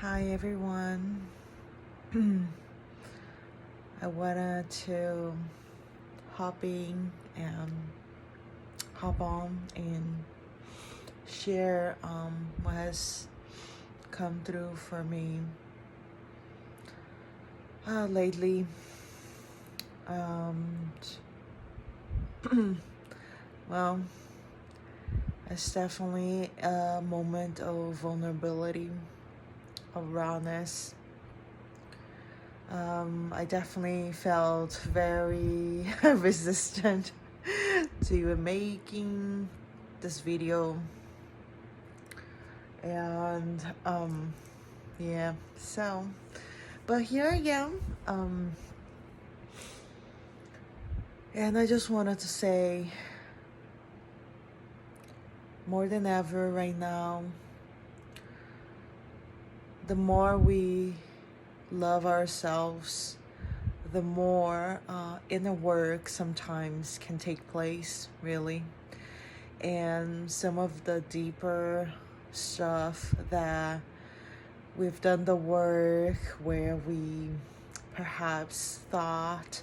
Hi everyone. I wanted to hop in and hop on and share what has come through for me lately. Well, it's definitely a moment of vulnerability, of rawness. I definitely felt very resistant to making this video, and yeah, so but here I am, and I just wanted to say, more than ever right now, the more we love ourselves, the more inner work sometimes can take place, really. And some of the deeper stuff that we've done the work where we perhaps thought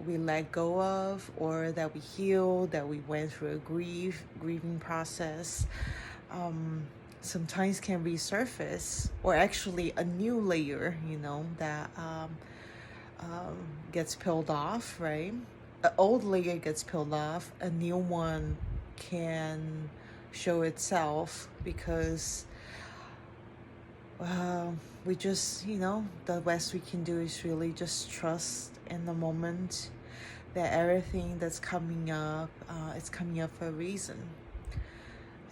we let go of, or that we healed, that we went through a grieving process, sometimes can resurface, or actually a new layer, that gets peeled off, right? An old layer gets peeled off, a new one can show itself, because we just, the best we can do is really just trust in the moment that everything that's coming up, it's coming up for a reason.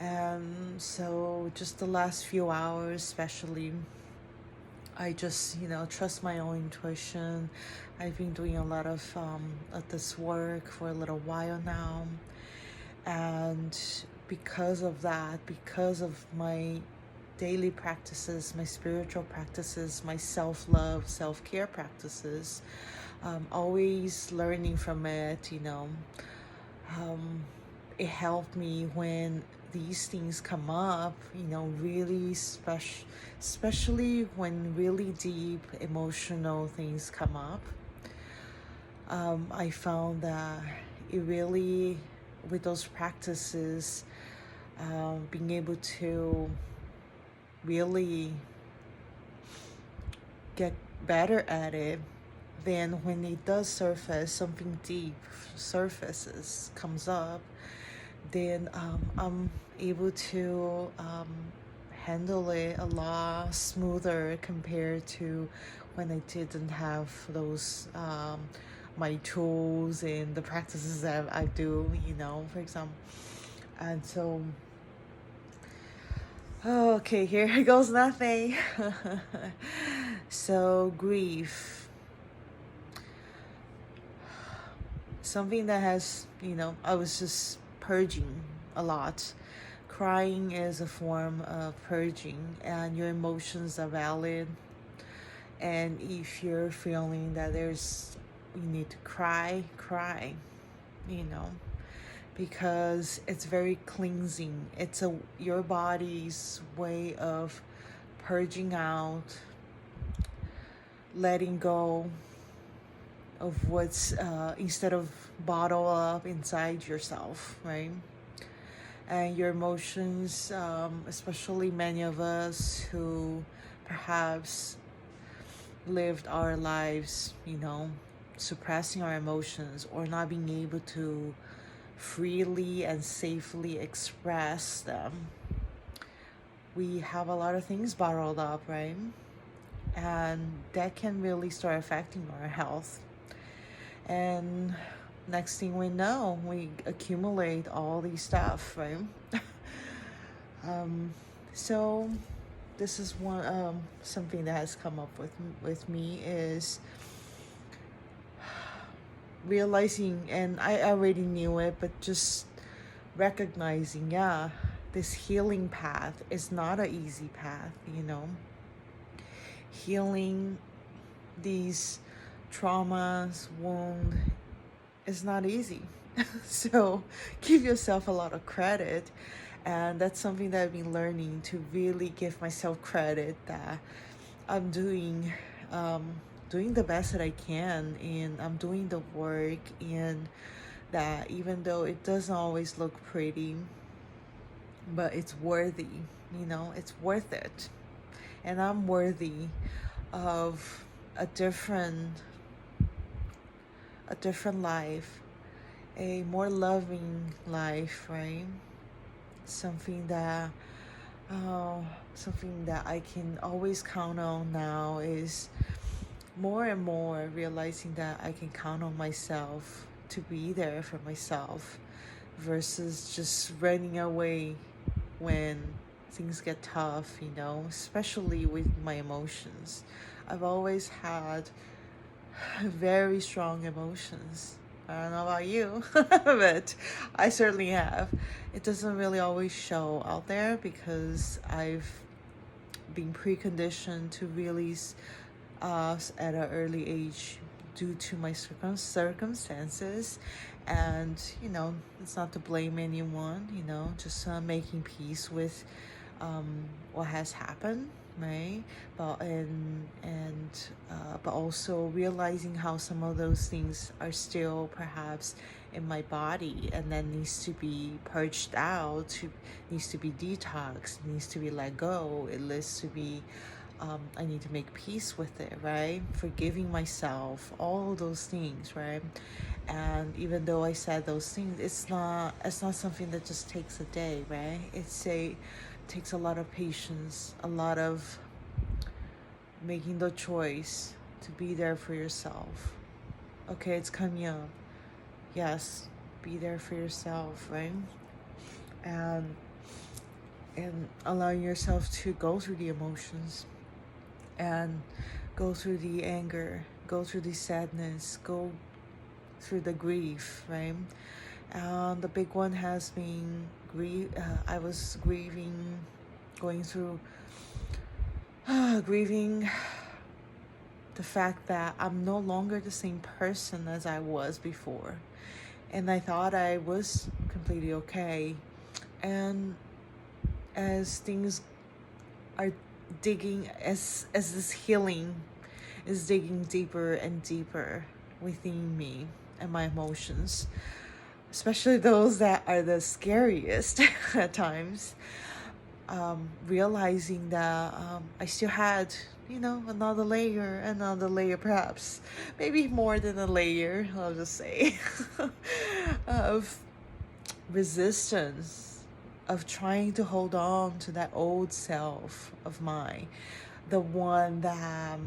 And so just the last few hours especially, I just, trust my own intuition. I've been doing a lot of this work for a little while now. And because of that, because of my daily practices, my spiritual practices, my self-love, self-care practices, always learning from it, it helped me when these things come up, really especially when really deep emotional things come up. I found that it really, with those practices, being able to really get better at it, then when it does surface, something deep comes up, then I'm able to handle it a lot smoother compared to when I didn't have those my tools and the practices that I do, for example. And so, okay, here goes nothing. So, grief. Something that has, I was just purging a lot. Crying is a form of purging, and your emotions are valid. And if you're feeling that you need to cry, because it's very cleansing. It's your body's way of purging out, letting go of what's instead of bottle up inside yourself, right? And your emotions, especially many of us who perhaps lived our lives, suppressing our emotions or not being able to freely and safely express them. We have a lot of things bottled up, right? And that can really start affecting our health. And next thing we know, we accumulate all these stuff, right? So this is one something that has come up with me is realizing, and I already knew it, but just recognizing, this healing path is not an easy path, Healing these traumas, wound is not easy. So give yourself a lot of credit. And that's something that I've been learning, to really give myself credit, that I'm doing the best that I can, and I'm doing the work, and that even though it doesn't always look pretty, but it's worthy, it's worth it. And I'm worthy of a different life, a more loving life, right? Something that something that I can always count on now is more and more realizing that I can count on myself to be there for myself versus just running away when things get tough, especially with my emotions. I've always had very strong emotions. I don't know about you, but I certainly have. It doesn't really always show out there because I've been preconditioned to release at an early age due to my circumstances. And it's not to blame anyone, just making peace with what has happened, right? But also realizing how some of those things are still perhaps in my body and then needs to be purged out, needs to be detoxed, needs to be let go. It needs to be I need to make peace with it, right? Forgiving myself, all those things, right? And even though I said those things, it's not something that just takes a day, right? Takes a lot of patience, a lot of making the choice to be there for yourself. Okay, it's coming up. Yes, be there for yourself, right? And allowing yourself to go through the emotions and go through the anger, go through the sadness, go through the grief, right? The big one has been grief. I was grieving, going through grieving the fact that I'm no longer the same person as I was before. And I thought I was completely okay. And as things are digging, as this healing is digging deeper and deeper within me and my emotions, especially those that are the scariest at times, realizing that I still had, another layer, perhaps, maybe more than a layer, I'll just say, of resistance, of trying to hold on to that old self of mine, the one that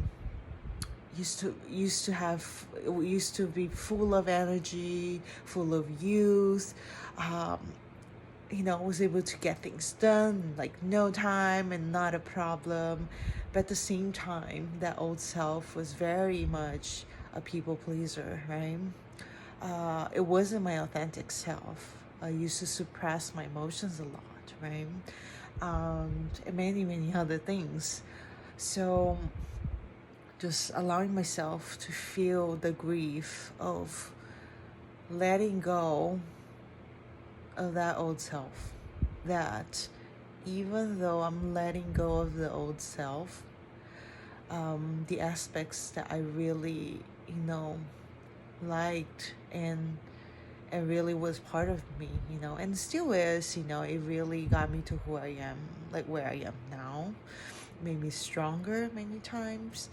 used to be full of energy, full of youth, was able to get things done like no time and not a problem. But at the same time, that old self was very much a people pleaser, right? It wasn't my authentic self. I used to suppress my emotions a lot, right? And many, many other things. So just allowing myself to feel the grief of letting go of that old self. That even though I'm letting go of the old self, the aspects that I really, liked and really was part of me, and still is, it really got me to who I am, like where I am now, made me stronger many times.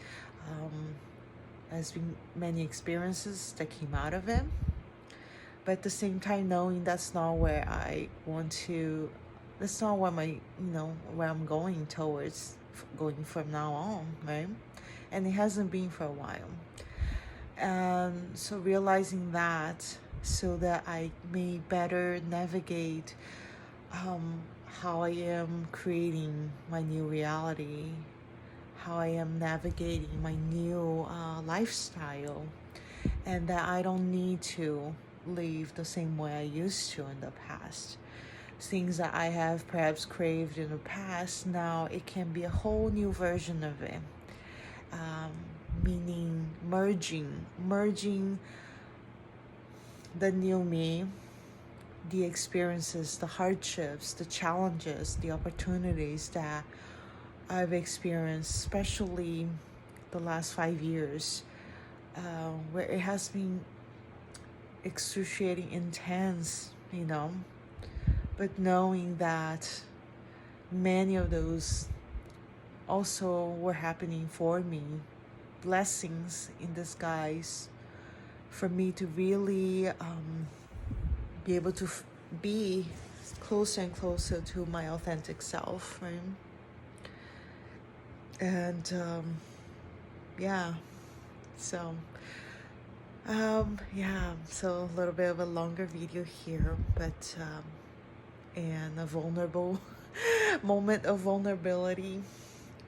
There's been many experiences that came out of it, but at the same time knowing that's not where that's not where where I'm going towards, going from now on, right? And it hasn't been for a while. And so realizing that, so that I may better navigate how I am creating my new reality, how I am navigating my new lifestyle, and that I don't need to live the same way I used to in the past. Things that I have perhaps craved in the past, now it can be a whole new version of it. Meaning merging the new me, the experiences, the hardships, the challenges, the opportunities that I've experienced, especially the last 5 years, where it has been excruciating intense, but knowing that many of those also were happening for me, blessings in disguise for me to really be able to be closer and closer to my authentic self, right? And yeah, so so a little bit of a longer video here, but and a vulnerable moment of vulnerability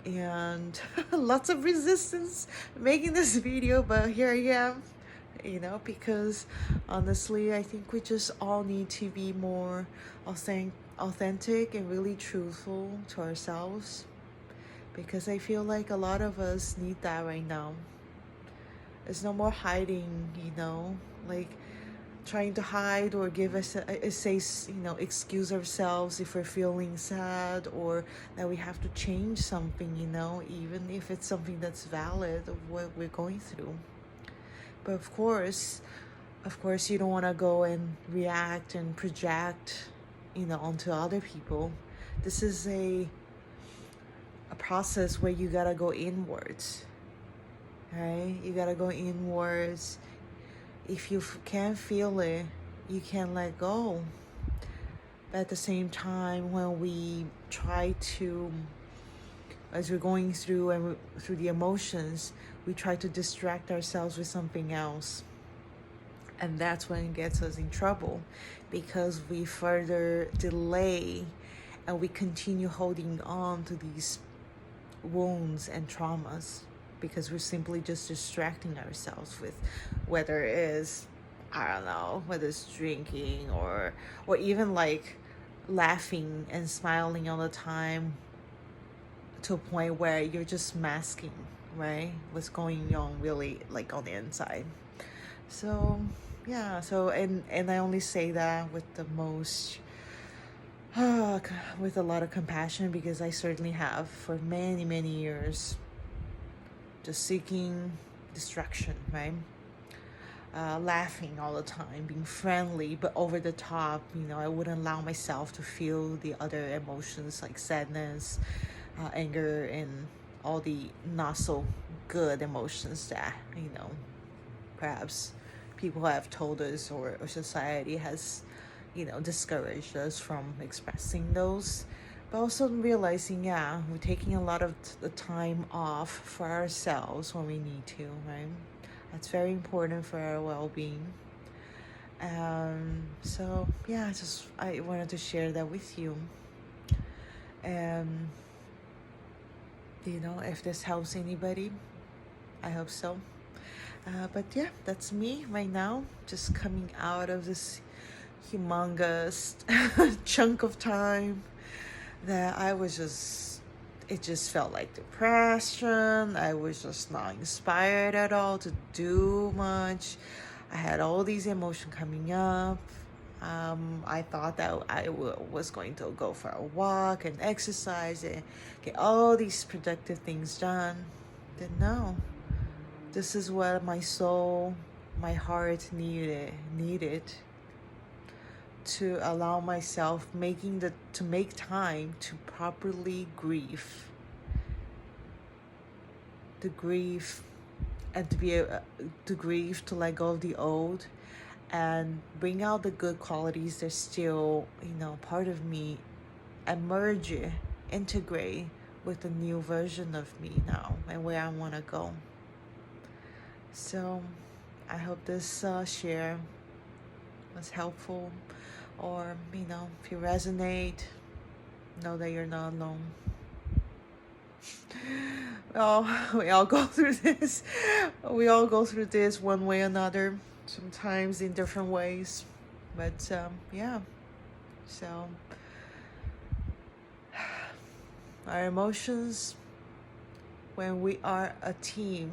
and lots of resistance making this video, but here I am, because honestly I think we just all need to be more authentic and really truthful to ourselves, because I feel like a lot of us need that right now. There's no more hiding, like trying to hide or give us excuse ourselves if we're feeling sad, or that we have to change something, even if it's something that's valid of what we're going through. But of course you don't want to go and react and project onto other people. This is a process where you gotta go inwards, right? You gotta go inwards. If you can't feel it, you can let go. But at the same time, when we try to, as we're going through through the emotions, we try to distract ourselves with something else. And that's when it gets us in trouble, because we further delay and we continue holding on to these wounds and traumas, because we're simply just distracting ourselves with, whether it is, I don't know, whether it's drinking or even like laughing and smiling all the time, to a point where you're just masking, right, what's going on really, like on the inside. So yeah, and I only say that with the most with a lot of compassion, because I certainly have for many, many years just seeking distraction, right? Laughing all the time, being friendly, but over the top. I wouldn't allow myself to feel the other emotions like sadness, anger, and all the not so good emotions that, perhaps people have told us, or society has, discouraged us from expressing those. But also realizing, we're taking a lot of the time off for ourselves when we need to, right? That's very important for our well-being. So yeah, I wanted to share that with you. And if this helps anybody, I hope so. But yeah, that's me right now, just coming out of this humongous chunk of time that it just felt like depression. I was just not inspired at all to do much. I had all these emotions coming up. I thought that I was going to go for a walk and exercise and get all these productive things done. Then no, this is what my soul, my heart needed to allow myself to make time to properly grieve. To grieve and to grieve, to let go of the old and bring out the good qualities that's still, part of me, and merge it, integrate with the new version of me now and where I want to go. So I hope this share was helpful, or if you resonate, know that you're not alone. Well, we all go through this. We all go through this one way or another, sometimes in different ways. But yeah, so our emotions, when we are a team,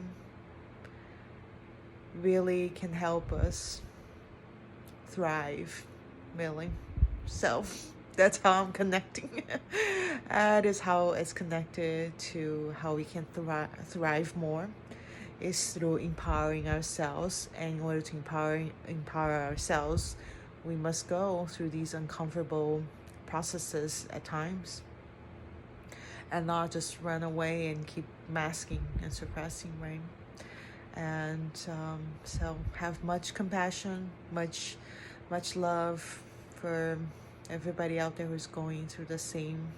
really can help us thrive, really. So That's how I'm connecting. That is how it's connected to how we can thrive more. Is through empowering ourselves, and in order to empower ourselves, we must go through these uncomfortable processes at times, and not just run away and keep masking and suppressing, right? And so have much compassion, much love for everybody out there who's going through the same,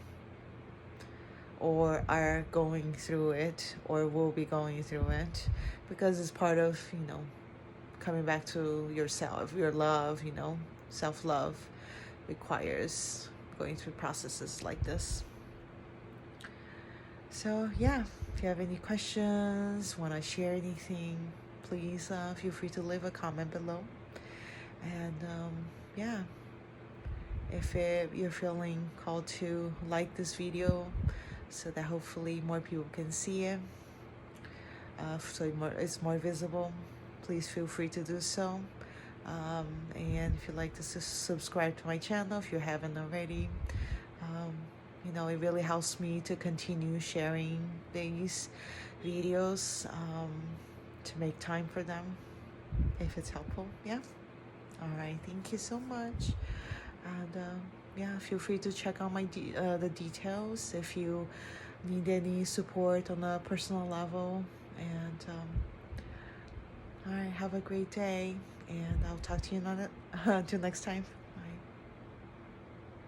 or are going through it, or will be going through it, because it's part of, coming back to yourself, your love, self-love requires going through processes like this. So yeah, if you have any questions, want to share anything, please feel free to leave a comment below. And yeah, if you're feeling called to like this video so that hopefully more people can see it, so it's more visible, please feel free to do so. And if you'd like to subscribe to my channel if you haven't already, it really helps me to continue sharing these videos, to make time for them if it's helpful. Yeah. All right. Thank you so much. And yeah, feel free to check out my the details if you need any support on a personal level. And all right, have a great day, and I'll talk to you on it until next time.